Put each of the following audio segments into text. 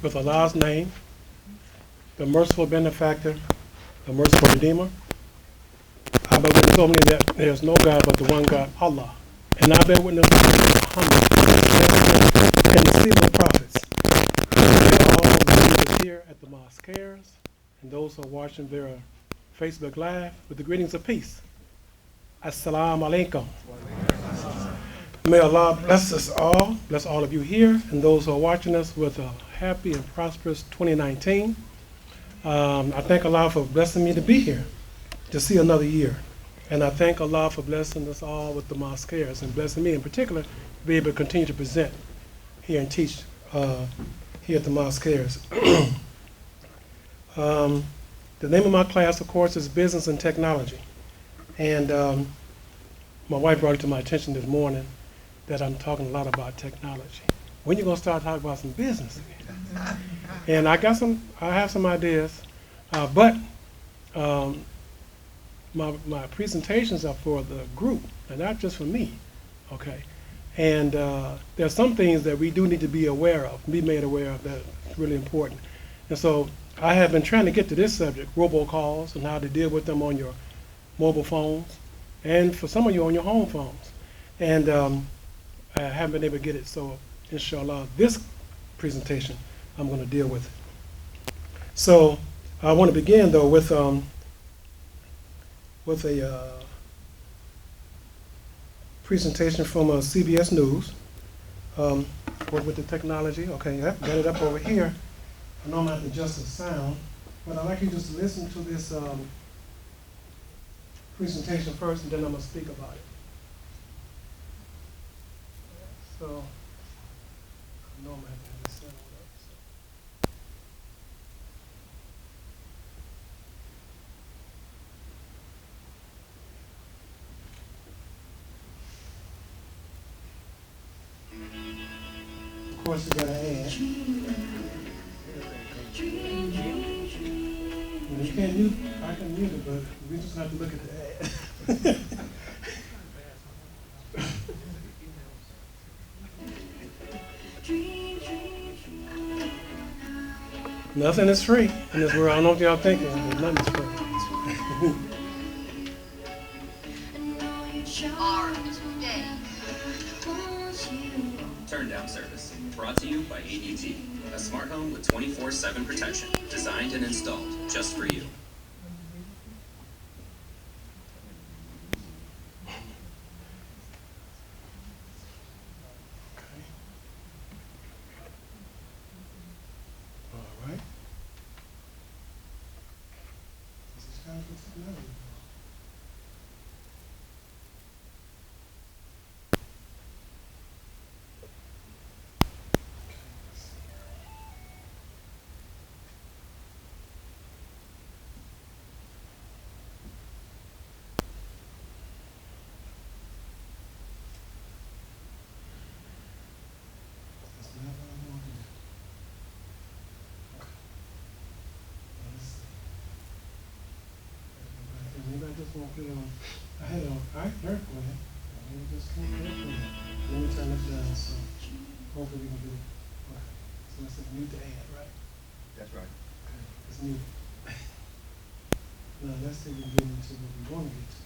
with Allah's name, the merciful benefactor, the merciful redeemer. I bear witness solemnly that there is no God but the one God, Allah. And I bear witness that Muhammad and the seal of the prophets. And all those here at the Mosque and those who are watching their Facebook Live with the greetings of peace. Assalamu alaikum. May Allah bless us all, bless all of you here, and those who are watching us with a happy and prosperous 2019. I thank Allah for blessing me to be here, to see another year. And I thank Allah for blessing us all with the Mosqueers and blessing me in particular to be able to continue to present here and teach here at the Mosqueers. The name of my class, of course, is Business and Technology. And my wife brought it to my attention this morning that I'm talking a lot about technology. When you gonna start talking about some business again? And I have some ideas, but my presentations are for the group, and not just for me, okay? And there are some things that we do need to be aware of, be made aware of, that is really important. And so I have been trying to get to this subject, robocalls, and how to deal with them on your mobile phones, and for some of you on your home phones. And I haven't been able to get it, so inshallah, this presentation, I'm going to deal with it. So I want to begin, though, with a presentation from CBS News. With the technology. Okay, got it up over here. I know I'm going to have to adjust the sound, but I'd like you just to listen to this presentation first, and then I'm going to speak about it. So, I know I'm going to have this sound up. So. Of course, you got an ad. You can't use, I can use it, but we just have to look at the ad. Nothing is free in this world. I don't know what y'all thinking, but nothing is free. Turn down service. Brought to you by ADT. A smart home with 24/7 protection. Designed and installed just for you. I had it on. All right, Eric, go ahead. Let me just come here for you. Let me turn this down so hopefully we can do it. Okay. So it's mute the ad, right? That's right. Okay, it's mute. Now let's see if we can get into what we want to get to.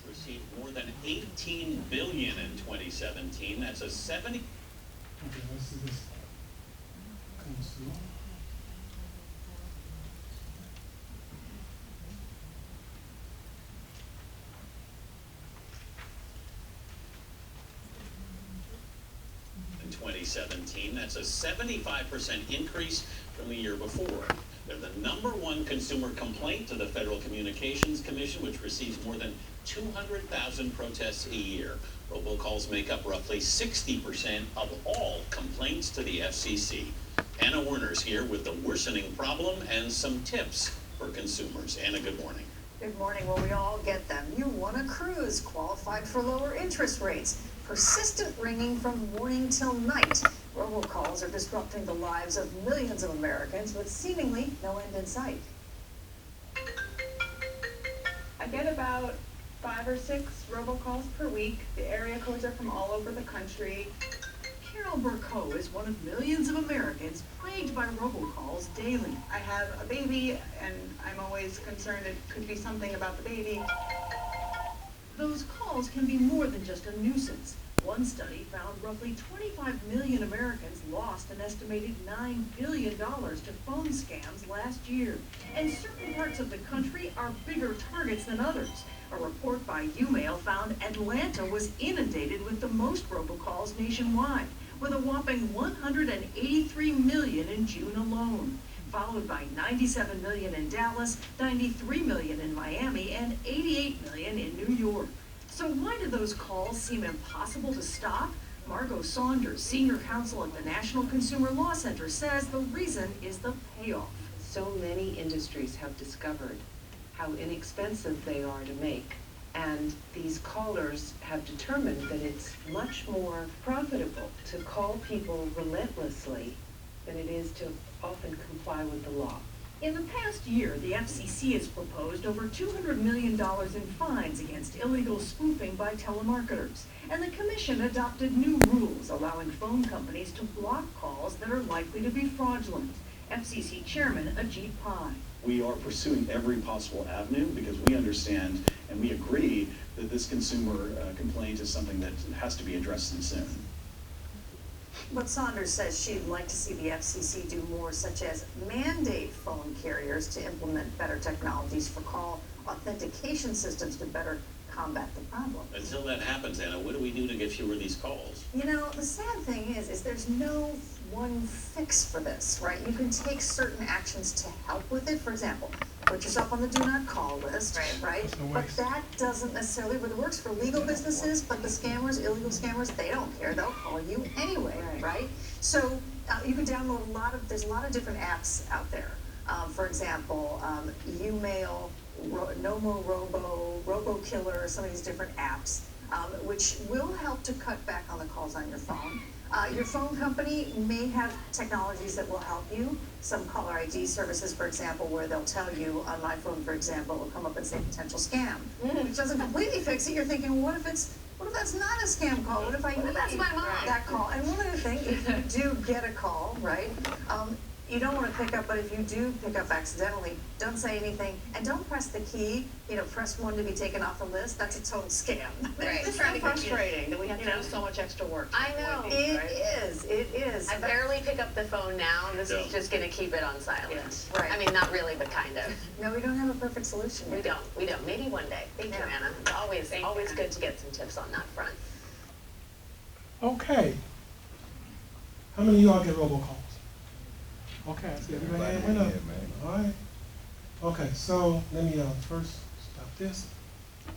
Received more than $18 billion in 2017. That's a 70. Okay, let's see this comes through. In 2017, that's a 75% increase from the year before. They're the #1 consumer complaint to the Federal Communications Commission, which receives more than 200,000 protests a year. Robocalls make up roughly 60% of all complaints to the FCC. Anna Werner's here with the worsening problem and some tips for consumers. Anna, good morning. Good morning. Well, we all get them. You won a cruise, qualified for lower interest rates, persistent ringing from morning till night. Robocalls are disrupting the lives of millions of Americans with seemingly no end in sight. I get about 5 or 6 robocalls per week. The area codes are from all over the country. Carol Burko is one of millions of Americans plagued by robocalls daily. I have a baby, and I'm always concerned it could be something about the baby. Those calls can be more than just a nuisance. One study found roughly 25 million Americans lost an estimated $9 billion to phone scams last year. And certain parts of the country are bigger targets than others. A report by UMail found Atlanta was inundated with the most robocalls nationwide, with a whopping 183 million in June alone, followed by 97 million in Dallas, 93 million in Miami, and 88 million in New York. So why do those calls seem impossible to stop? Margot Saunders, senior counsel at the National Consumer Law Center, says the reason is the payoff. So many industries have discovered how inexpensive they are to make. And these callers have determined that it's much more profitable to call people relentlessly than it is to often comply with the law. In the past year, the FCC has proposed over $200 million in fines against illegal spoofing by telemarketers. And the Commission adopted new rules allowing phone companies to block calls that are likely to be fraudulent. FCC Chairman Ajit Pai. We are pursuing every possible avenue because we understand and we agree that this consumer complaint is something that has to be addressed and soon. But Saunders says she'd like to see the FCC do more, such as mandate phone carriers to implement better technologies for call authentication systems to better combat the problem. Until that happens, Anna, what do we do to get fewer of these calls? You know, the sad thing is there's no one fix for this, right? You can take certain actions to help with it. For example, put yourself on the do not call list, right? That's a But waste. that doesn't necessarily, but it works for legal businesses, but the scammers, illegal scammers, they don't care. They'll call you anyway, right? So you can download there's a lot of different apps out there. For example, UMail, Nomo Robo Killer, some of these different apps, which will help to cut back on the calls on your phone. Your phone company may have technologies that will help you. Some caller ID services, for example, where they'll tell you, on my phone, for example, will come up and say potential scam, which doesn't completely fix it. You're thinking, well, what if that's not a scam call? What if I need that's my mom? that call? And one other thing, if you do get a call, right, you don't want to pick up, but if you do pick up accidentally, don't say anything, and don't press the key, press 1 to be taken off the list. That's a total scam. Right. It's so frustrating that we have to do so much extra work. I know. It is. I barely pick up the phone now. This Yeah. is just going to keep it on silent. Yes. Right. I mean, not really, but kind of. No, we don't have a perfect solution We yet. don't. We don't. Maybe one day. Thank you, Yeah. Anna. It's always Thank you, always Anna. good to get some tips on that front. Okay. How many of y'all get robocalls? Okay, I see everybody hand went up. All right. Okay, so let me first stop this.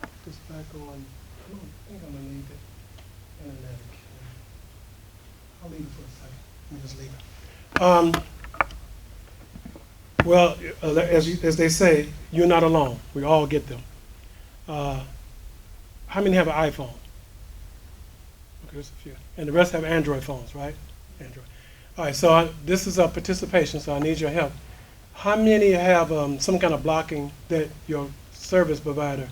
Put this back on. I think I'm gonna leave it. Internet. I'll leave it for a second. Let me just leave it. Well, as they say, you're not alone. We all get them. How many have an iPhone? Okay, there's a few. And the rest have Android phones, right? Android. All right, so this is a participation, so I need your help. How many have some kind of blocking that your service provider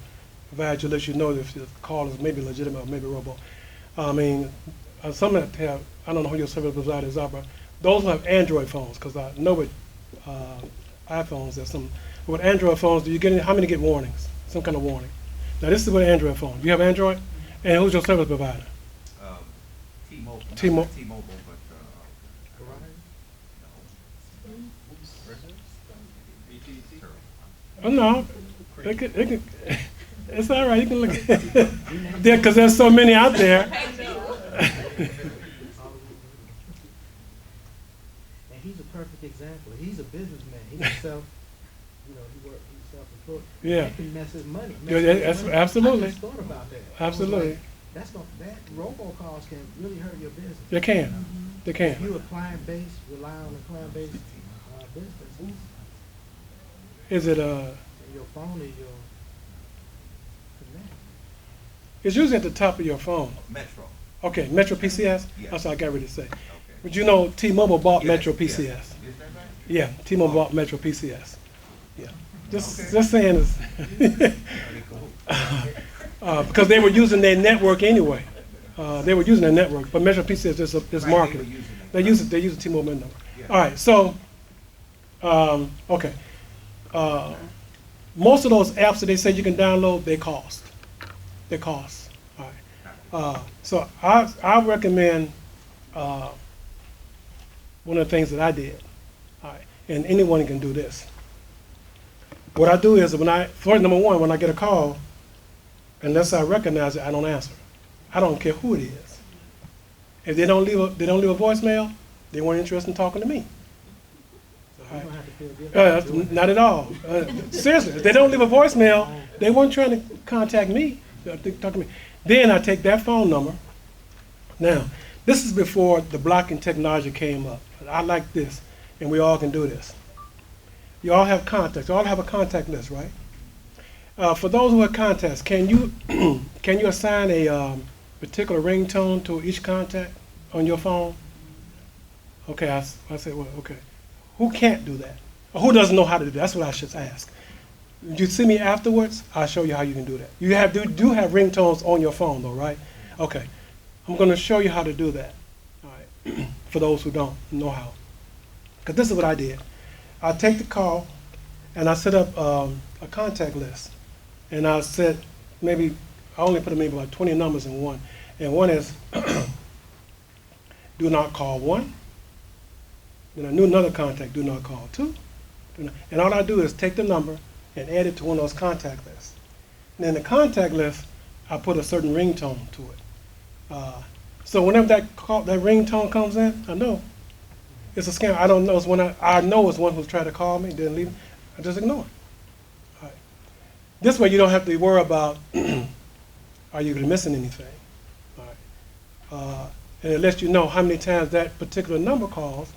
provides you, lets you know if the call is maybe legitimate or maybe robo? I mean, some that have, I don't know who your service providers are, but those who have Android phones, because I know with iPhones there's some. With Android phones, do you get how many get warnings? Some kind of warning. Now this is with Android phone. Do you have Android? And who's your service provider? T-Mobile. T-Mobile. T-Mobile, but Oh no, they can, it's all right. You can look at there because there's so many out there. And he's a perfect example. He's a businessman. He's he's self-employed. Yeah. That can mess his money. Yeah, that's absolutely. I just thought about that. Absolutely. That robocalls can really hurt your business. They can. They If can. you a client-based, rely on a client-based business, Is it your phone is your It's usually at the top of your phone. Metro. Okay, Metro PCS? Yeah. That's what I got ready to say. Okay. But you know, T-Mobile bought Yeah, Metro yeah. PCS. Is that right? Yeah, T-Mobile bought Metro PCS. Yeah. Just saying this. Because they were using their network anyway. They were using their network, but Metro PCS is Right, they were marketing. using it. They use the T-Mobile number. Yeah. All right, so, okay. Most of those apps that they say you can download, they cost. They cost. All right. So I recommend one of the things that I did. All right. And anyone can do this. What I do is number one, when I get a call, unless I recognize it, I don't answer. I don't care who it is. If they don't leave a voicemail, they weren't interested in talking to me. You don't have to pay a bill. Not at all. Seriously, if they don't leave a voicemail, they weren't trying to contact me, talk to me. Then I take that phone number. Now, this is before the blocking technology came up. I like this, and we all can do this. You all have contacts. You all have a contact list, right? For those who have contacts, can you can you assign a particular ringtone to each contact on your phone? Okay, I said, well, okay. Who can't do that? Or who doesn't know how to do that? That's what I should ask. You see me afterwards, I'll show you how you can do that. You do have ringtones on your phone though, right? Okay. I'm going to show you how to do that. All right. For those who don't know how. Because this is what I did. I take the call and I set up a contact list. And I said maybe, I only put maybe about 20 numbers in one. And one is do not call 1. Then I knew another contact, do not call 2. And all I do is take the number and add it to one of those contact lists. And in the contact list, I put a certain ringtone to it. So whenever that ringtone comes in, I know it's a scam. I don't know. It's when I know it's one who's trying to call me, didn't leave it. I just ignore it. All right. This way you don't have to worry about are you missing anything. All right. And it lets you know how many times that particular number calls,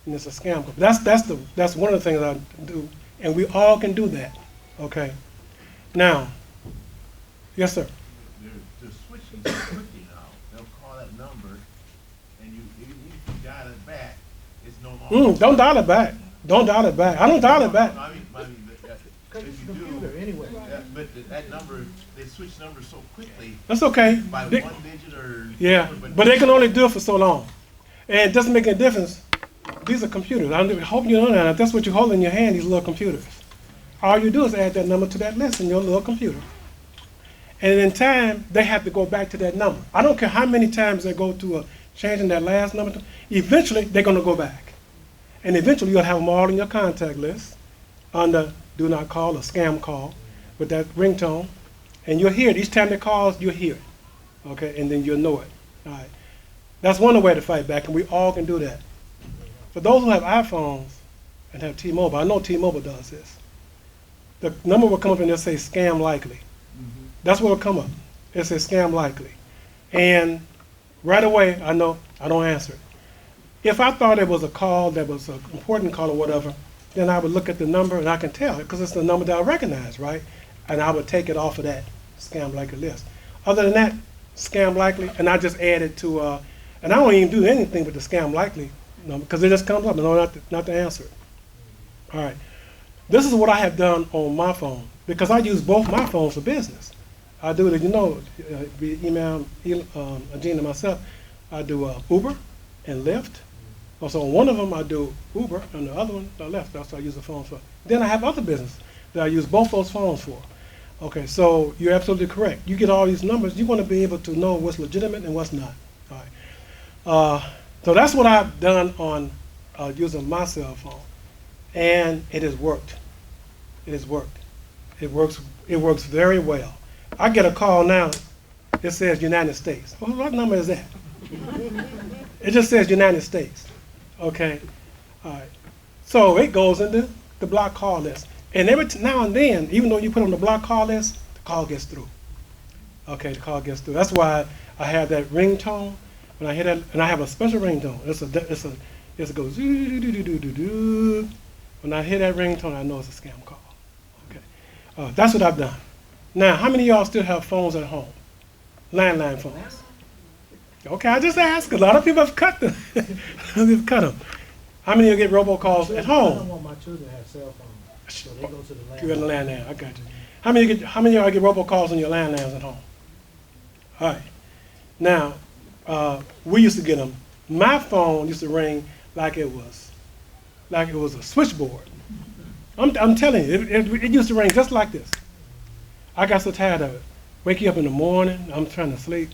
and it's a scam. That's one of the things I do, and we all can do that. Okay. Now, yes, sir. They're switching so quickly now. They'll call that number, and even if you dial it back, it's no longer. Don't dial it back. Don't dial it back. I don't dial it back. I mean, Because if it's a you computer do, anyway. but that number, they switch numbers so quickly That's okay. by They- one digit or. Yeah, but they can only do it for so long. And it doesn't make a difference. These are computers. I hope you know that. If that's what you hold in your hand, these little computers. All you do is add that number to that list in your little computer. And in time, they have to go back to that number. I don't care how many times they go to changing that last number. Eventually, they're going to go back. And eventually, you'll have them all in your contact list under do not call or scam call with that ringtone. And you'll hear it. Each time they calls, you'll hear it. Okay, and then you'll know it. All right. That's one way to fight back, and we all can do that. For those who have iPhones and have T-Mobile, I know T-Mobile does this. The number will come up and they'll say scam likely. That's what will come up. It says scam likely. And right away, I know I don't answer it. If I thought it was a call that was an important call or whatever, then I would look at the number and I can tell because it's the number that I recognize, right? And I would take it off of that scam likely list. Other than that, scam likely, and I just add it to, and I don't even do anything with the scam likely number because it just comes up and I know not to answer it. All right. This is what I have done on my phone because I use both my phones for business. I do it, via email, Gene and myself, I do Uber and Lyft. Also on one of them I do Uber and the other one I Lyft. That's what I use the phone for. Then I have other business that I use both those phones for. Okay, so you're absolutely correct. You get all these numbers, you want to be able to know what's legitimate and what's not. All right. So that's what I've done on using my cell phone. And it has worked. It has worked. It works very well. I get a call now, it says United States. Well, what number is that? It just says United States. Okay? All right. So it goes into the block call list. And every now and then, even though you put on the block call list, the call gets through. Okay, the call gets through. That's why I have that ringtone. When I hear that, and I have a special ringtone. It goes do. When I hear that ringtone, I know it's a scam call. Okay, that's what I've done. Now, how many of y'all still have phones at home? landline phones. Okay, I just asked. A lot of people have cut them. They've cut them. How many of you get robocalls at I don't home? want my children to have cell phones, so they go to the You got a landline. landline. I got you. How many of y'all get robocalls on your landlines at home? All right. Now, we used to get them. My phone used to ring like it was a switchboard. I'm telling you, it used to ring just like this. I got so tired of it. Wake you up in the morning, I'm trying to sleep.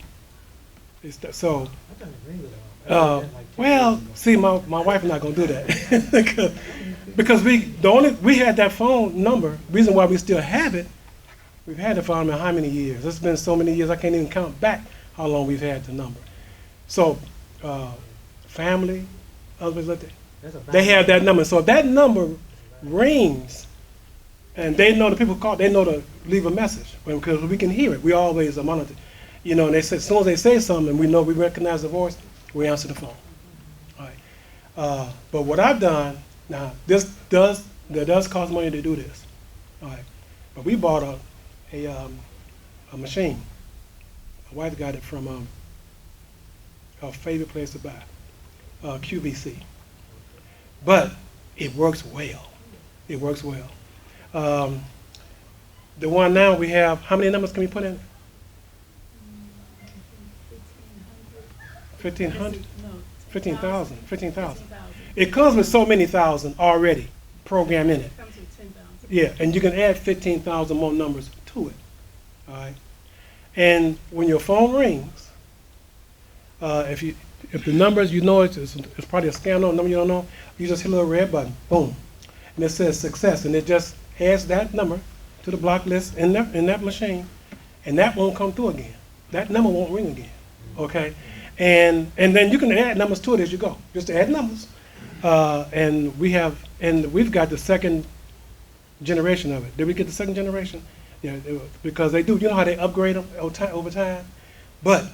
So, I done agree with them. I did that like 10 well, years ago. see, my wife is not gonna do that because we had that phone number. Reason why we still have it, we've had it for I don't know how many years. It's been so many years I can't even count back how long we've had the number. So, family, husbands, That's a they have that number. So if that number rings, and they know the people call, they know to leave a message because we can hear it. We always monitor, and they say as soon as they say something, we know we recognize the voice, we answer the phone. All right. But what I've done now, that does cost money to do this. All right. But we bought a machine. My wife got it from her favorite place to buy, QVC. But it works well. It works well. The one now we have, how many numbers can we put in? 1,500? 15,000. 15,000. It comes with so many thousand already programmed in it. Comes with 10,000. Yeah, and you can add 15,000 more numbers to it. All right. And when your phone rings, if the numbers you know it's probably a scam number you don't know, you just hit a little red button, boom, and it says success, and it just adds that number to the block list in that machine, and that won't come through again. That number won't ring again. Okay, and then you can add numbers to it as you go, just add numbers, and we've got the second generation of it. Did we get the second generation? Yeah, because they do. You know how they upgrade them over time, but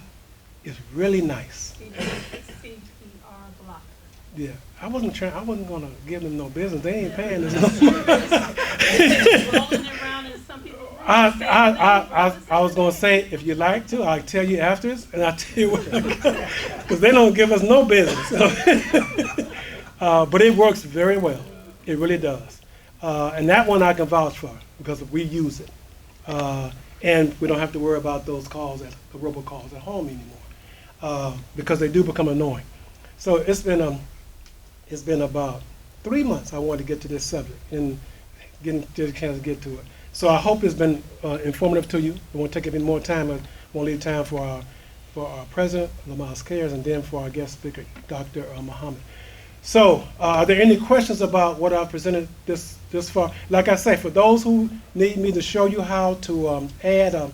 it's really nice. CPR blocker. Yeah, I wasn't gonna give them no business. They ain't paying us no money. Rolling around in some people's rooms. I was gonna say if you like to, I'll tell you afterwards, and I'll tell you what, because they don't give us no business. But it works very well. It really does. And that one I can vouch for because we use it, and we don't have to worry about those calls the robocalls at home anymore. Because they do become annoying. So it's been about 3 months I wanted to get to this subject and getting a chance to get to it. So I hope it's been informative to you. I won't take any more time. I won't leave time for our president, the Mosque, and then for our guest speaker, Dr. Mohammed. So are there any questions about what I've presented this far? Like I say, for those who need me to show you how to add a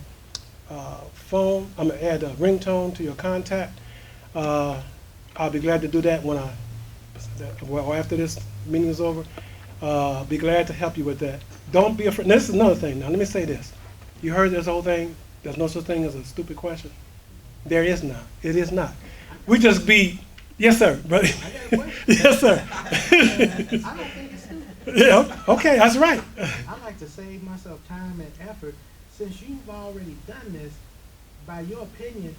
add a ringtone to your contact, I'll be glad to do that after this meeting is over. I'll be glad to help you with that. Don't be afraid. Now, this is another thing. Now, let me say this. You heard this whole thing? There's no such thing as a stupid question. There is not. It is not. We just be, yes, sir. Brother. Yes, sir. I don't think it's stupid. Yeah, okay, that's right. I like to save myself time and effort. Since you've already done this, by your opinion,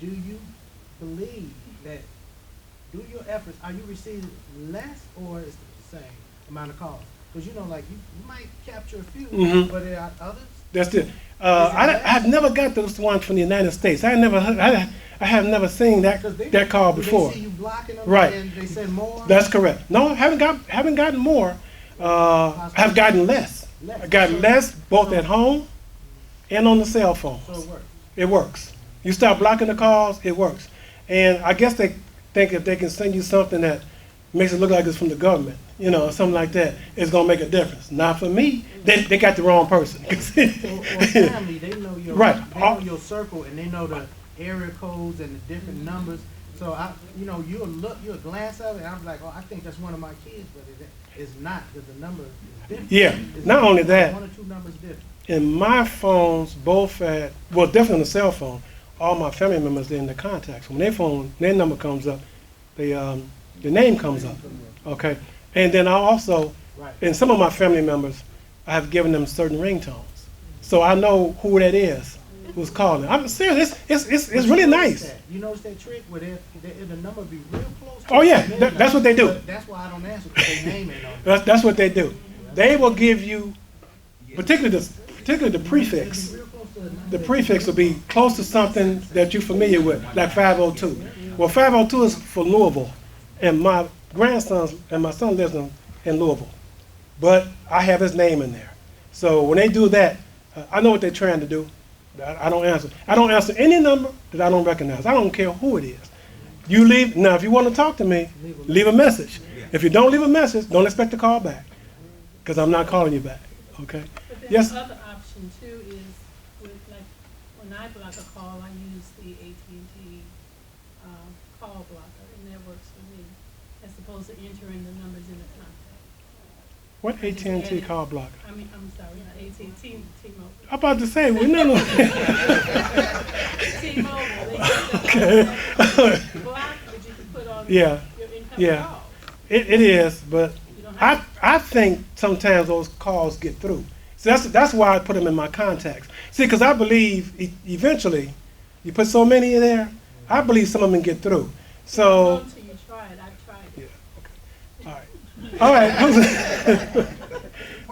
do you believe that through your efforts, are you receiving less or is it the same amount of calls? Because like you might capture a few, but there are others. That's it. I've never got those ones from the United States. I have never seen that call before. They see you blocking them, right. And they send more. That's correct. No, I haven't gotten more. I've gotten less. I got less both at home and on the cell phone. So it works. It works. You start blocking the calls, it works. And I guess they think if they can send you something that makes it look like it's from the government, something like that, it's going to make a difference. Not for me. They got the wrong person. Or family, they know your right. They know your circle, and they know the area codes and the different numbers. So you'll glance at it, and I'm like, oh, I think that's one of my kids, but it's not because the number is different. Yeah. It's not only that. One or two numbers different. In my phones, definitely on the cell phone, all my family members, they're in the contacts. When their number comes up, the name comes up, okay? And then I also, in some of my family members, I have given them certain ringtones. So I know who that is who's calling. I'm serious. It's really nice. You notice that trick where the number be real close to Oh yeah, the million that's what they do. number, but that's why I don't answer, because they name it on it. That's what they do. They will give you, particularly the prefix. Real close to the number. The prefix will be close to something that you're familiar with, like 502. Well, 502 is for Louisville, and my grandsons and my son lives in Louisville, but I have his name in there. So when they do that, I know what they're trying to do. I don't answer. I don't answer any number that I don't recognize. I don't care who it is. You leave now. If you want to talk to me, leave a message. If you don't leave a message, don't expect to call back, because I'm not calling you back. Okay? But then Yes. the other option too is with, like, when I block a call, I use the AT&T call blocker, and that works for me, as opposed to entering the numbers in the contact. What I just AT&T added- call blocker? I mean, I'm sorry, not AT&T, T-Mobile. I'm about to say we no. T-Mobile, they Okay. block that you can put on Yeah. your incoming Yeah. calls. It is, but You don't have I think sometimes those calls get through. So that's why I put them in my contacts. See, because I believe eventually, you put so many in there, I believe some of them get through. So, Until you try it, I've tried it. all right, all right.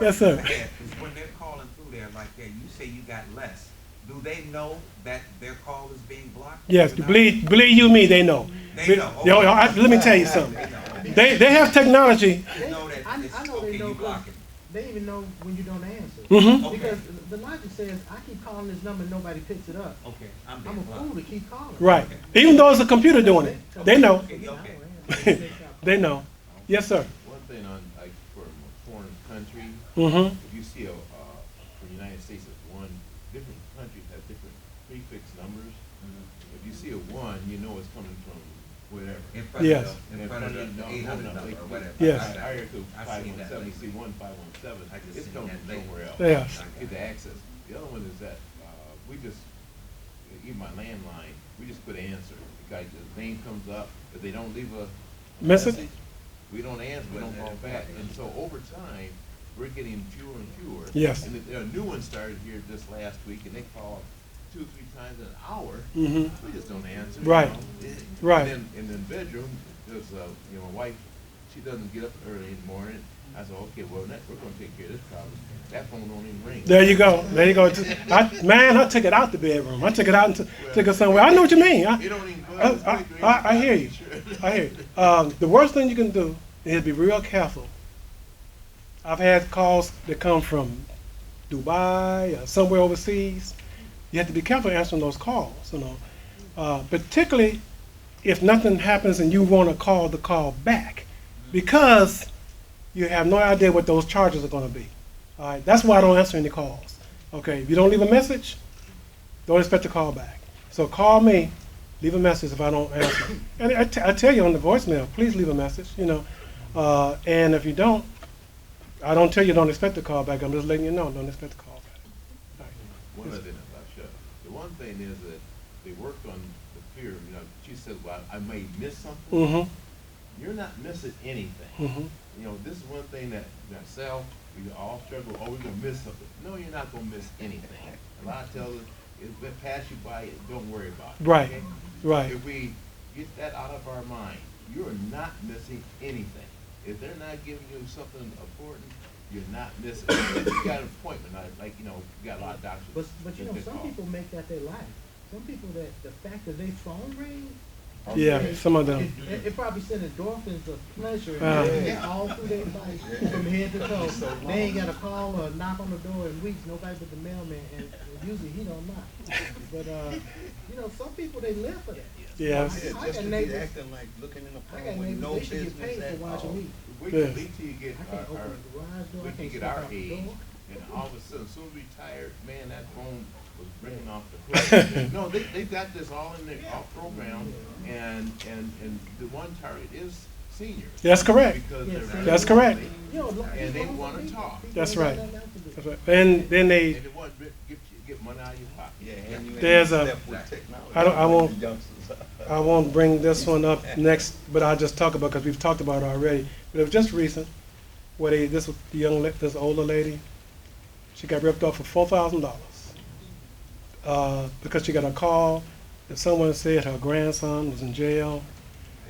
Yes, sir. Is when they're calling through there like that, you say you got less. Do they know that their call is being blocked? Yes, Or not? believe you me, they know. They know. Yo, let me tell you something. They have technology. They know that I it's know they okay, know you 'cause blocking. they even know when you don't answer. Mm-hmm. Because the logic says, I keep calling this number and nobody picks it up. Okay, I'm I'm being a blocked. fool to keep calling. Right. Even though it's a computer doing it, they know. Okay. They know. Yes, sir. One thing on, like, for a foreign country, Mm-hmm. if you see for the United States, it's one, different countries have different prefix numbers. If you see a one, you know it's coming from whatever. In front Yes. of the, in front of the 800 number or whatever. Yes. I heard to I've seen that 517, you see lately. 1517, I just it's seen coming that from lately. somewhere else. Yes. Get the access. The other one is that, we just, even my landline, we just put answer. The guy, the name comes up, if they don't leave a Message? we don't answer, we don't call back. And so over time, we're getting fewer and fewer. Yes. And a new one started here just last week, and they call 2-3 times an hour. Mm-hmm. We just don't answer. Right. Right. And then in the bedroom, there's, my wife, she doesn't get up early in the morning. I said, okay, well, we're gonna take care of this problem. That phone don't even ring. There you go. There you go. I took it out the bedroom. I took it out and took it somewhere. I know what you mean. You don't even buzz. I hear you. I hear you. The worst thing you can do is be real careful. I've had calls that come from Dubai or somewhere overseas. You have to be careful answering those calls, particularly if nothing happens and you want to call the call back, because you have no idea what those charges are going to be. All right, that's why I don't answer any calls. Okay, if you don't leave a message, don't expect a call back. So call me, leave a message if I don't answer. And I tell you on the voicemail, please leave a message, and if you don't, I don't tell you don't expect a call back. I'm just letting you know, don't expect a call back. All right. One other thing about Chef. The one thing is that they worked on the fear, she said, well, I may miss something. Mm-hmm. You're not missing anything. Mm-hmm. This is one thing that myself, we all struggle, we're gonna miss something. No, you're not gonna miss anything. A lot of tell us, it's been pass you by, don't worry about it. Right. Okay? Right. If we get that out of our mind, you're not missing anything. If they're not giving you something important, you're not missing. If you got an appointment, you got a lot of doctors. But that some call. people make that their life. Some people that the fact that their phone rings. Yeah, some of them. It probably sends endorphins of pleasure Uh-huh. all through their life from head to toe. They ain't got a call or knock on the door in weeks. Nobody but the mailman, and usually he don't knock. But some people they live for that. Yes. I got Just to be neighbors. acting like looking in the I got phone with neighbors. no They should get business paid at for watching all. me. We Yeah. can lead till you get I can't open the garage door. we I can can't get step our out the age, door. and all of a sudden, as soon as we retired, man, that phone was ringing off the hook. No, they got this all in their program, and the one target is seniors. That's correct. Because Yeah, they're seniors. That's correct. And they wanna talk. That's People right. ain't got nothing else to do. That's right. And then And they, they want to get money out of your pocket. Yeah, and you There's ain't a- step with technology. I won't- The youngsters. I won't bring this one up next, but I'll just talk about, because we've talked about it already. But it was just recent, where this older lady, she got ripped off for $4,000. because she got a call that someone said her grandson was in jail.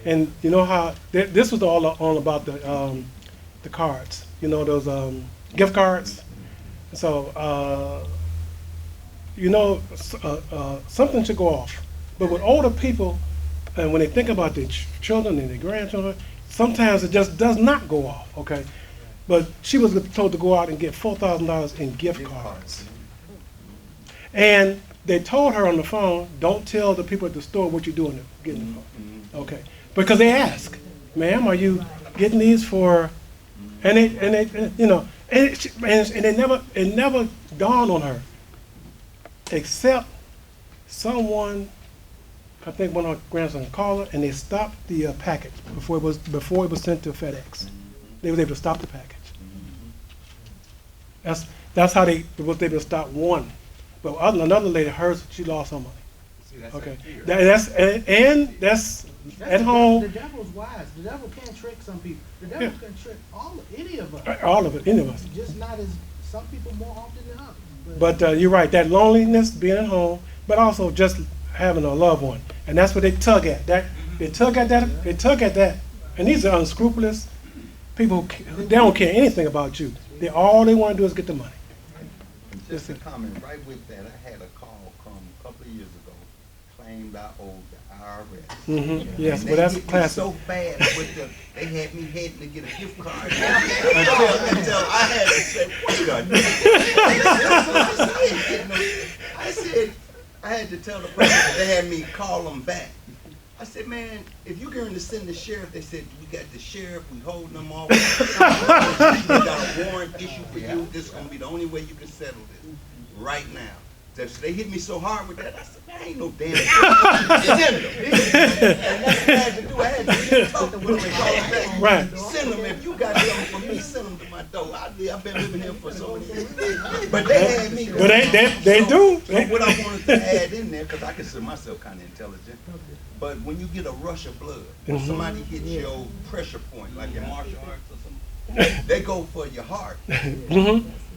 And you know how, this was all about the cards, you know, those gift cards. So, something should go off. But with older people, and when they think about their children and their grandchildren, sometimes it just does not go off, okay? But she was told to go out and get $4,000 in gift cards. And they told her on the phone, don't tell the people at the store what you're doing to getting the phone. Okay. Because they ask, ma'am, are you getting these for, and they you know, and it never dawned on her, except someone, I think one of her grandsons called her, and they stopped the package before it was sent to FedEx. They were able to stop the package. That's how they was able to stop one. But another lady, hers, she lost her money. See, that's Okay, that that's at home. The devil's wise. The devil can't trick some people. The devil can trick any of us. All of it, any of us. Just not as some people more often than others. But you're right, that loneliness, being at home, but also just having a loved one, and that's what they tug at. They tug at that, and these are unscrupulous people. They don't care anything about you. All they want to do is get the money. Just a comment right with that. I had a call come a couple of years ago, claimed I owed the IRS. Yes, and well that's hit me classic. so bad with they had me heading to get a gift card until I had to say, wait a minute. I said, I had to tell the person, they had me call them back. I said, man, if you're going to send the sheriff, they said, we got the sheriff, we holding them off. We got a warrant issue for you. This is going to be the only way you can settle this right now. So they hit me so hard with that, I said, there ain't no damn send them. And that's what I had to do. I had to talk to them and call them back. Right. Send them. If you got something for me, send them to my door. I've been living here for so many years. But they had me. But they do. So what I wanted to add in there, because I consider myself kind of intelligent, but when you get a rush of blood, when somebody hits your pressure point, like in martial arts or something, they go for your heart,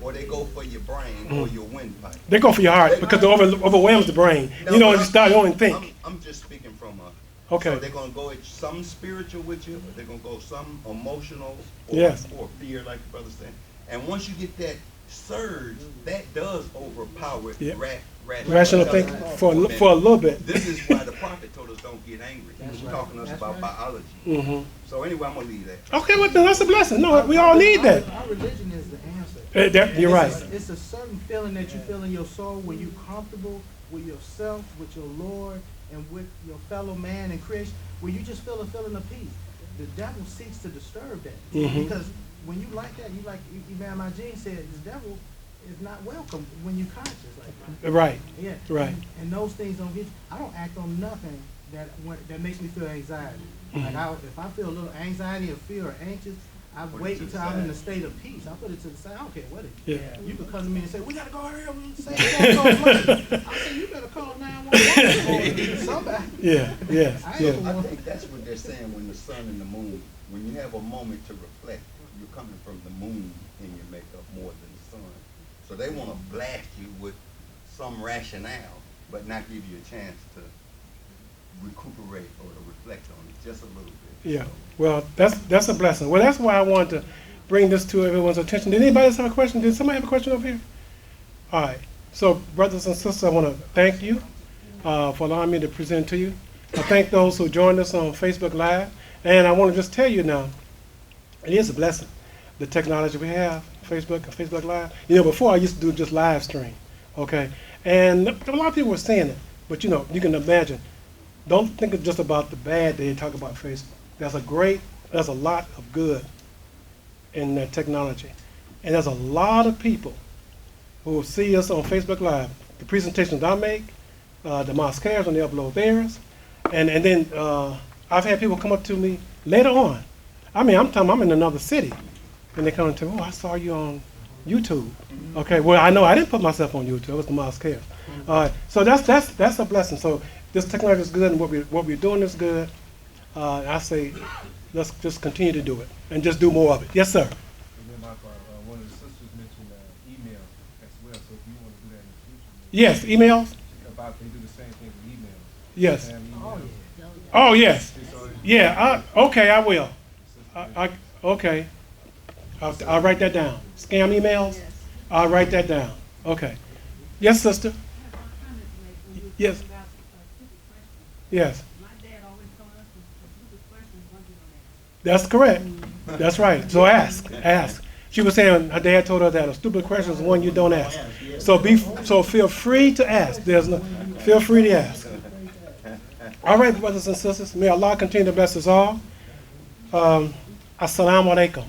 or they go for your brain, or your windpipe. They go for your heart because it overwhelms the brain. No, You don't think. I'm just speaking from a. Okay. So they're gonna go at some spiritual with you, or they're gonna go some emotional, or fear, like the brother said. And once you get that surge, that does overpower rational thinking for a little bit. This is why the prophet told us don't get angry. He was talking to us about biology. So anyway, I'm gonna leave that. Okay, well then that's a blessing. No, we all need that. Our religion is the answer. You're right. It's a certain feeling that you feel in your soul when you're comfortable with yourself, with your Lord, and with your fellow man and creation, where you just feel a feeling of peace. The devil seeks to disturb that. Because when you like that, you like Imam said, the devil is not welcome when you're conscious like that. Right. Yeah. Right. And those things don't get. I don't act on nothing that makes me feel anxiety. Like if I feel a little anxiety or fear or anxious, I wait until I'm in a state of peace. I put it to the side. I don't care what it is. Yeah. You could come to me and say, we gotta go here and say I say, you better call 911 somebody. Yeah. I think that's what they're saying when the sun and the moon, when you have a moment to reflect, you're coming from the moon in your makeup more than the sun. So they want to blast you with some rationale, but not give you a chance to recuperate or to reflect on it just a little bit. Yeah. Well, that's a blessing. Well, that's why I wanted to bring this to everyone's attention. Did anybody else have a question? Did somebody have a question over here? All right. So, brothers and sisters, I want to thank you for allowing me to present to you. I thank those who joined us on Facebook Live. And I want to just tell you now, it is a blessing, the technology we have, Facebook and Facebook Live. You know, before I used to do just live stream, okay? And a lot of people were saying it, but you know, you can imagine. Don't think it's just about the bad that they talk about Facebook. There's a lot of good in that technology. And there's a lot of people who will see us on Facebook Live. The presentations I make, the Mosque when they upload theirs. And then I've had people come up to me later on. I mean, I'm in another city. And they come to me, oh, I saw you on YouTube. Okay, well, I know I didn't put myself on YouTube. It was the Mosque. All right, so that's a blessing. So this technology is good, and what we're doing is good. I say, let's just continue to do it, and just do more of it. Yes, sir. And then one of the sisters mentioned email as well, so if you want to do that in the future. Yes, emails. Yes. Oh, yeah. Oh, yes. Yeah, okay, I will. Okay. I'll write that down. Scam emails? I'll write that down. Okay. Yes, sister? Yes. Yes. That's correct. That's right. So ask. She was saying her dad told her that a stupid question is one you don't ask. So feel free to ask. Feel free to ask. All right, brothers and sisters. May Allah continue to bless us all. Assalamu alaikum.